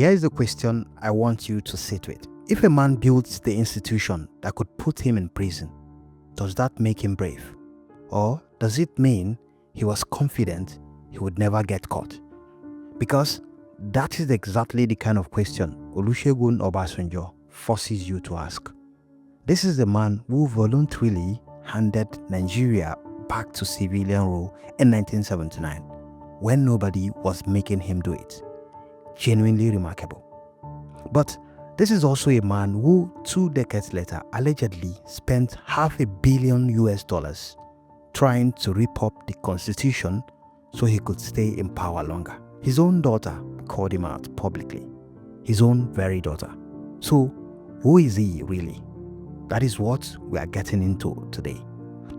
Here is the question I want you to sit with. If a man builds the institution that could put him in prison, does that make him brave? Or does it mean he was confident he would never get caught? Because that is exactly the kind of question Olusegun Obasanjo forces you to ask. This is the man who voluntarily handed Nigeria back to civilian rule in 1979 when nobody was making him do it. Genuinely remarkable. But this is also a man who 2 decades later allegedly spent $500 million trying to rip up the constitution so he could stay in power longer. His own daughter called him out publicly. His own very daughter. So who is he really? That is what we are getting into today.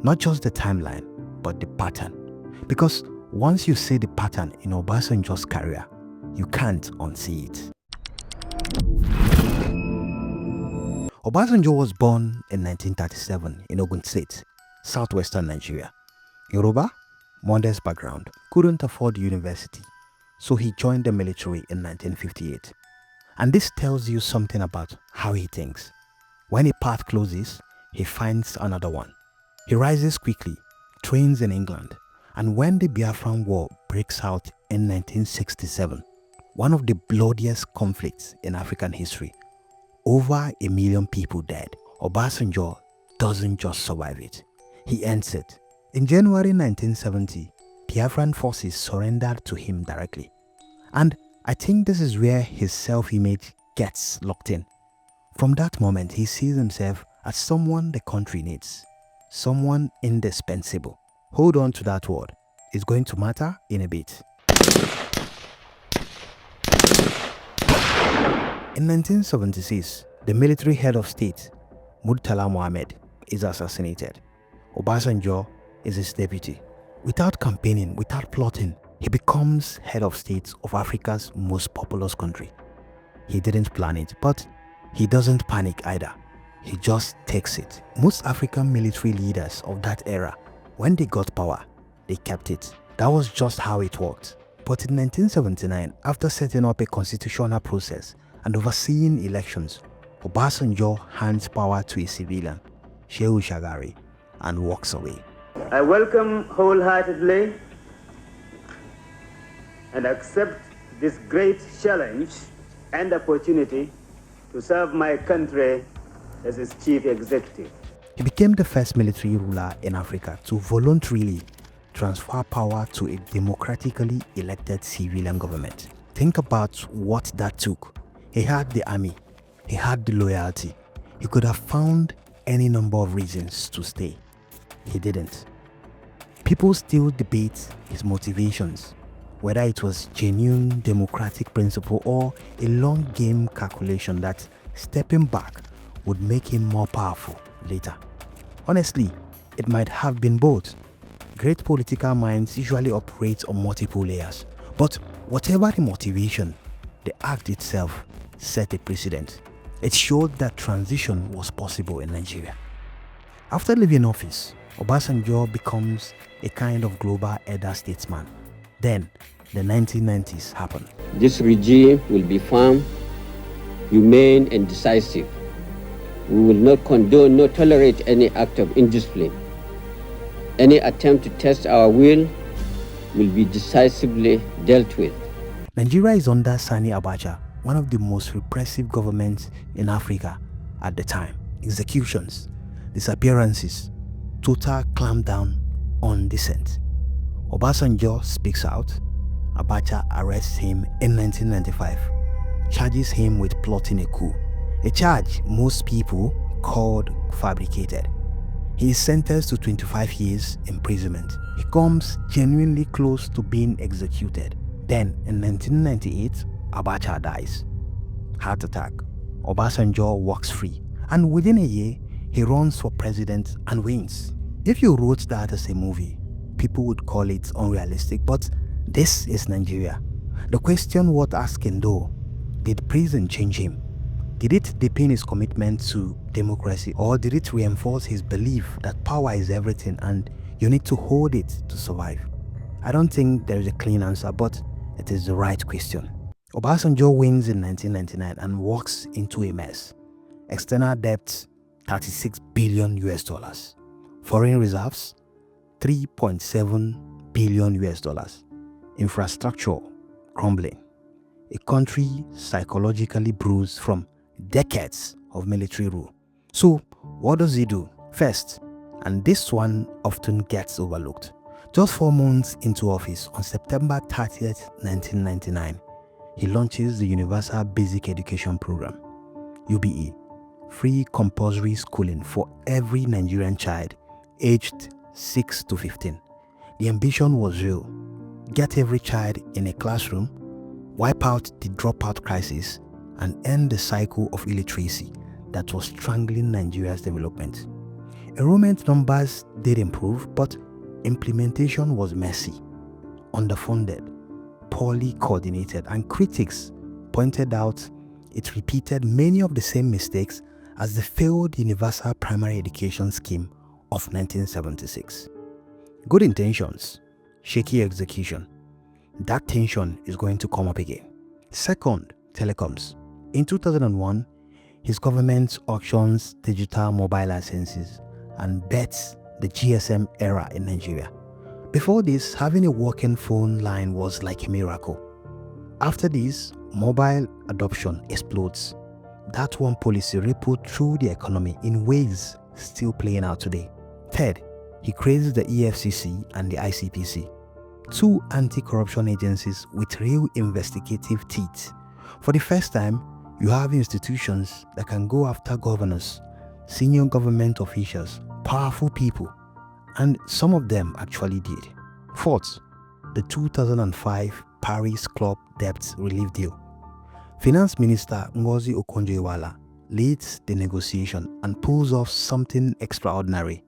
Not just the timeline, but the pattern. Because once you see the pattern in Obasanjo's career, you can't unsee it. Obasanjo was born in 1937 in Ogun State, southwestern Nigeria. Yoruba, modest background, couldn't afford university, so he joined the military in 1958. And this tells you something about how he thinks. When a path closes, he finds another one. He rises quickly, trains in England, and when the Biafran War breaks out in 1967, one of the bloodiest conflicts in African history, over 1 million people dead, Obasanjo doesn't just survive it, he ends it. In January 1970, Biafran forces surrendered to him directly. And I think this is where his self-image gets locked in. From that moment, he sees himself as someone the country needs, someone indispensable. Hold on to that word. It's going to matter in a bit. In 1976, the military head of state, Murtala Mohammed, is assassinated. Obasanjo is his deputy. Without campaigning, without plotting, he becomes head of state of Africa's most populous country. He didn't plan it, but he doesn't panic either. He just takes it. Most African military leaders of that era, when they got power, they kept it. That was just how it worked. But in 1979, after setting up a constitutional process and overseeing elections, Obasanjo hands power to a civilian, Shehu Shagari, and walks away. I welcome wholeheartedly and accept this great challenge and opportunity to serve my country as its chief executive. He became the first military ruler in Africa to voluntarily transfer power to a democratically elected civilian government. Think about what that took. He had the army, he had the loyalty. He could have found any number of reasons to stay. He didn't. People still debate his motivations, whether it was genuine democratic principle or a long game calculation that stepping back would make him more powerful later. Honestly, it might have been both. Great political minds usually operate on multiple layers, but whatever the motivation, the act itself set a precedent. It showed that transition was possible in Nigeria. After leaving office, Obasanjo becomes a kind of global elder statesman. Then, the 1990s happened. This regime will be firm, humane, and decisive. We will not condone nor tolerate any act of indiscipline. Any attempt to test our will be decisively dealt with. Nigeria is under Sani Abacha, one of the most repressive governments in Africa at the time. Executions, disappearances, total clampdown on dissent. Obasanjo speaks out. Abacha arrests him in 1995, charges him with plotting a coup, a charge most people called fabricated. He is sentenced to 25 years imprisonment. He comes genuinely close to being executed. Then, in 1998, Abacha dies. Heart attack. Obasanjo walks free, and within a year, he runs for president and wins. If you wrote that as a movie, people would call it unrealistic, but this is Nigeria. The question worth asking though, did prison change him? Did it deepen his commitment to democracy, or did it reinforce his belief that power is everything and you need to hold it to survive? I don't think there is a clean answer, but it is the right question. Obasanjo wins in 1999 and walks into a mess. External debt, 36 billion US dollars. Foreign reserves, 3.7 billion US dollars. Infrastructure crumbling. A country psychologically bruised from decades of military rule. So, what does he do? First, and this one often gets overlooked, just 4 months into office, on September 30th, 1999, he launches the Universal Basic Education Program, UBE, free compulsory schooling for every Nigerian child aged 6 to 15. The ambition was real: get every child in a classroom, wipe out the dropout crisis, and end the cycle of illiteracy that was strangling Nigeria's development. Enrollment numbers did improve, but implementation was messy, underfunded, poorly coordinated, and critics pointed out it repeated many of the same mistakes as the failed Universal Primary Education Scheme of 1976. Good intentions, shaky execution. That tension is going to come up again. Second, telecoms. In 2001, his government auctions digital mobile licenses and bets the GSM era in Nigeria. Before this, having a working phone line was like a miracle. After this, mobile adoption explodes. That one policy rippled through the economy in ways still playing out today. Third, he creates the EFCC and the ICPC, two anti-corruption agencies with real investigative teeth. For the first time, you have institutions that can go after governors, senior government officials, powerful people, and some of them actually did. Fourth, the 2005 Paris Club debt relief deal. Finance Minister Ngozi Okonjo-Iweala leads the negotiation and pulls off something extraordinary.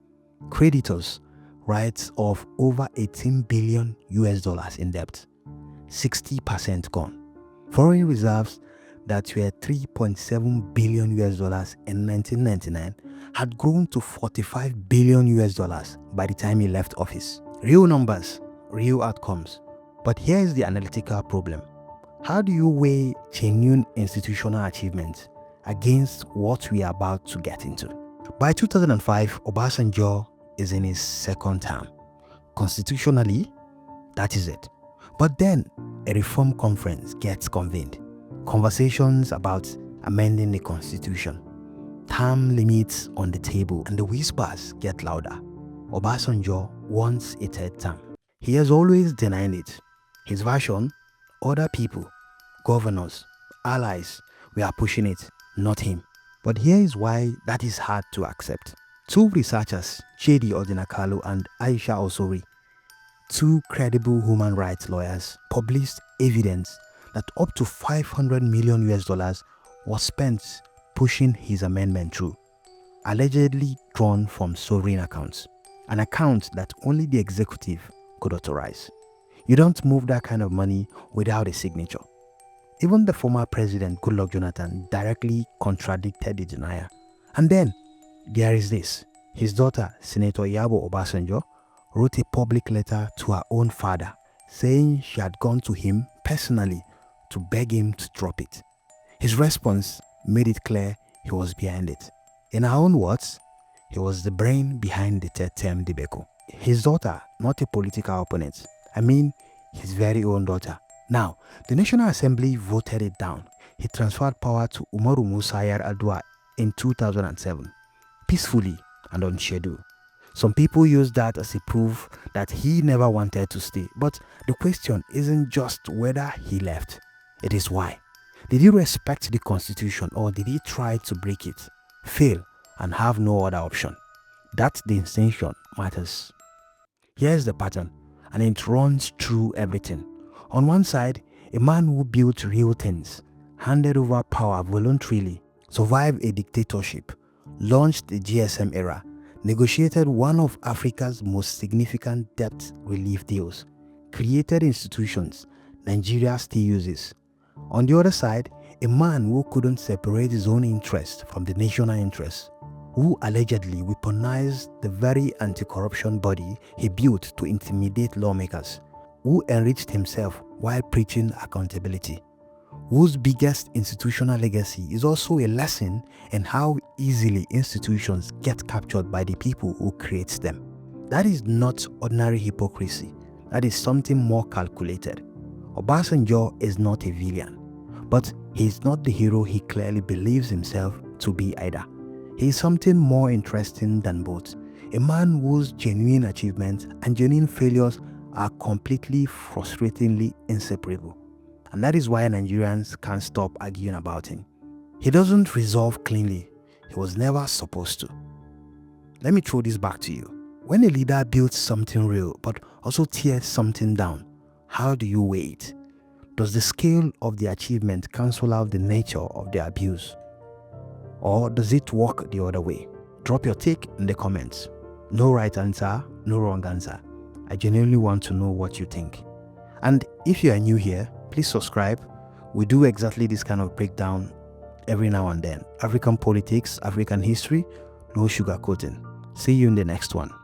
Creditors write off over 18 billion US dollars in debt, 60% gone. Foreign reserves that were 3.7 billion US dollars in 1999 had grown to 45 billion US dollars by the time he left office. Real numbers, real outcomes. But here is the analytical problem. How do you weigh genuine institutional achievements against what we are about to get into? By 2005, Obasanjo is in his second term. Constitutionally, that is it. But then, a reform conference gets convened. Conversations about amending the constitution. Term limits on the table, and the whispers get louder. Obasanjo wants a third term. He has always denied it. His version, other people, governors, allies, we are pushing it, not him. But here is why that is hard to accept. Two researchers, J.D. Odinakalu and Aisha Osori, two credible human rights lawyers, published evidence that up to 500 million US dollars was spent pushing his amendment through, allegedly drawn from sovereign accounts, an account that only the executive could authorize. You don't move that kind of money without a signature. Even the former president, Goodluck Jonathan, directly contradicted the denier. And then, there is this. His daughter, Senator Iyabo Obasanjo, wrote a public letter to her own father, saying she had gone to him personally to beg him to drop it. His response made it clear he was behind it. In her own words, he was the brain behind the third term debacle. His daughter, not a political opponent. I mean, his very own daughter. Now, the National Assembly voted it down. He transferred power to Umaru Musa Yar'Adua in 2007, peacefully and on schedule. Some people use that as a proof that he never wanted to stay. But the question isn't just whether he left. It is why. Did he respect the constitution, or did he try to break it, fail, and have no other option? That distinction matters. Here's the pattern, and it runs through everything. On one side, a man who built real things, handed over power voluntarily, survived a dictatorship, launched the GSM era, negotiated one of Africa's most significant debt relief deals, created institutions Nigeria still uses. On the other side, a man who couldn't separate his own interest from the national interest, who allegedly weaponized the very anti-corruption body he built to intimidate lawmakers, who enriched himself while preaching accountability, whose biggest institutional legacy is also a lesson in how easily institutions get captured by the people who create them. That is not ordinary hypocrisy. That is something more calculated. Obasanjo is not a villain, but he is not the hero he clearly believes himself to be either. He is something more interesting than both. A man whose genuine achievements and genuine failures are completely frustratingly inseparable. And that is why Nigerians can't stop arguing about him. He doesn't resolve cleanly. He was never supposed to. Let me throw this back to you. When a leader builds something real but also tears something down, how do you weigh it? Does the scale of the achievement cancel out the nature of the abuse? Or does it work the other way? Drop your take in the comments. No right answer, no wrong answer. I genuinely want to know what you think. And if you are new here, please subscribe. We do exactly this kind of breakdown every now and then. African politics, African history, no sugarcoating. See you in the next one.